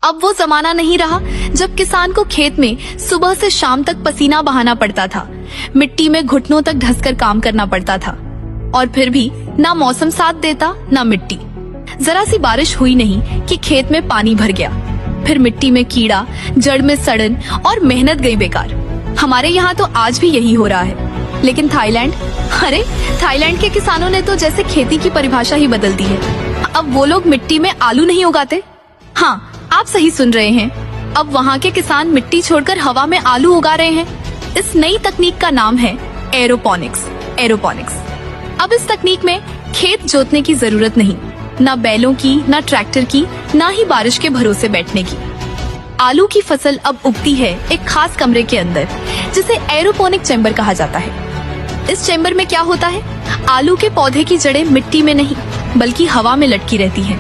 अब वो जमाना नहीं रहा जब किसान को खेत में सुबह से शाम तक पसीना बहाना पड़ता था, मिट्टी में घुटनों तक धंसकर काम करना पड़ता था, और फिर भी ना मौसम साथ देता ना मिट्टी। जरा सी बारिश हुई नहीं कि खेत में पानी भर गया, फिर मिट्टी में कीड़ा, जड़ में सड़न और मेहनत गई बेकार। हमारे यहाँ तो आज भी यही हो रहा है। लेकिन थाईलैंड, अरे थाईलैंड के किसानों ने तो जैसे खेती की परिभाषा ही बदल दी है। अब वो लोग मिट्टी में आलू नहीं उगाते। हाँ, आप सही सुन रहे हैं। अब वहाँ के किसान मिट्टी छोड़कर हवा में आलू उगा रहे हैं। इस नई तकनीक का नाम है एरोपोनिक्स। अब इस तकनीक में खेत जोतने की जरूरत नहीं, ना बैलों की, ना ट्रैक्टर की, ना ही बारिश के भरोसे बैठने की। आलू की फसल अब उगती है एक खास कमरे के अंदर, जिसे एरोपोनिक चैम्बर कहा जाता है। इस चैम्बर में क्या होता है? आलू के पौधे की जड़ें मिट्टी में नहीं बल्कि हवा में लटकी रहती हैं,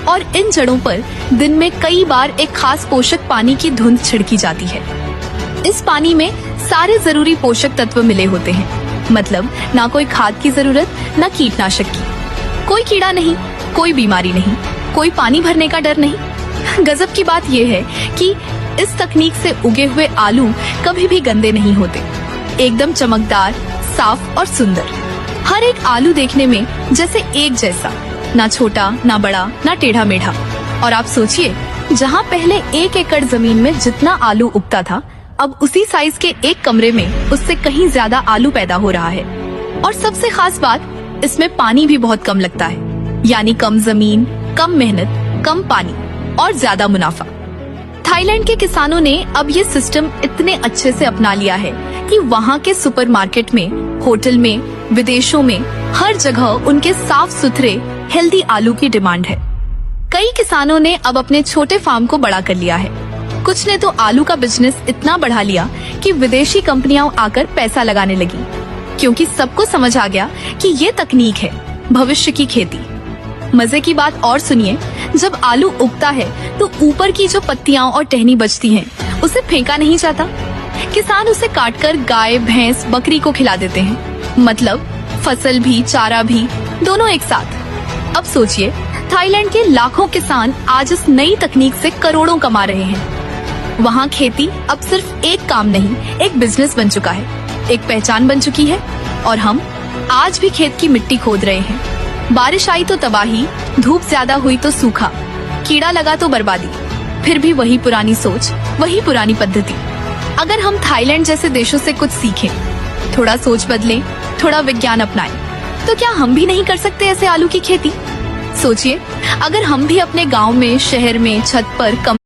और इन जड़ों पर दिन में कई बार एक खास पोषक पानी की धुंध छिड़की जाती है। इस पानी में सारे जरूरी पोषक तत्व मिले होते हैं, मतलब ना कोई खाद की जरूरत, ना कीटनाशक की। कोई कीड़ा नहीं, कोई बीमारी नहीं, कोई पानी भरने का डर नहीं। गजब की बात यह है कि इस तकनीक से उगे हुए आलू कभी भी गंदे नहीं होते, एकदम चमकदार, साफ और सुंदर। हर एक आलू देखने में जैसे एक जैसा, ना छोटा, ना बड़ा, ना टेढ़ा मेढ़ा। और आप सोचिए, जहाँ पहले 1 एकड़ जमीन में जितना आलू उगता था, अब उसी साइज के एक कमरे में उससे कहीं ज्यादा आलू पैदा हो रहा है। और सबसे खास बात, इसमें पानी भी बहुत कम लगता है, यानी कम जमीन, कम मेहनत, कम पानी और ज्यादा मुनाफा। थाईलैंड के किसानों ने अब ये सिस्टम इतने अच्छे से अपना लिया है कि वहाँ के सुपरमार्केट में, होटल में, विदेशों में हर जगह उनके साफ सुथरे हेल्दी आलू की डिमांड है। कई किसानों ने अब अपने छोटे फार्म को बड़ा कर लिया है। कुछ ने तो आलू का बिजनेस इतना बढ़ा लिया कि विदेशी कंपनियां आकर पैसा लगाने लगी, क्योंकि सबको समझ आ गया कि ये तकनीक है भविष्य की खेती। मजे की बात और सुनिए, जब आलू उगता है तो ऊपर की जो पत्तियां और टहनी बचती हैं, उसे फेंका नहीं जाता। किसान उसे काटकर गाय, भैंस, बकरी को खिला देते हैं, मतलब फसल भी, चारा भी, दोनों एक साथ। अब सोचिए, थाईलैंड के लाखों किसान आज इस नई तकनीक से करोड़ों कमा रहे हैं। वहाँ खेती अब सिर्फ एक काम नहीं, एक बिजनेस बन चुका है, एक पहचान बन चुकी है। और हम आज भी खेत की मिट्टी खोद रहे हैं। बारिश आई तो तबाही, धूप ज्यादा हुई तो सूखा, कीड़ा लगा तो बर्बादी, फिर भी वही पुरानी सोच, वही पुरानी पद्धति। अगर हम थाईलैंड जैसे देशों से कुछ सीखें, थोड़ा सोच बदलें, थोड़ा विज्ञान अपनाएं, तो क्या हम भी नहीं कर सकते ऐसे आलू की खेती? सोचिए, अगर हम भी अपने गांव में, शहर में, छत पर,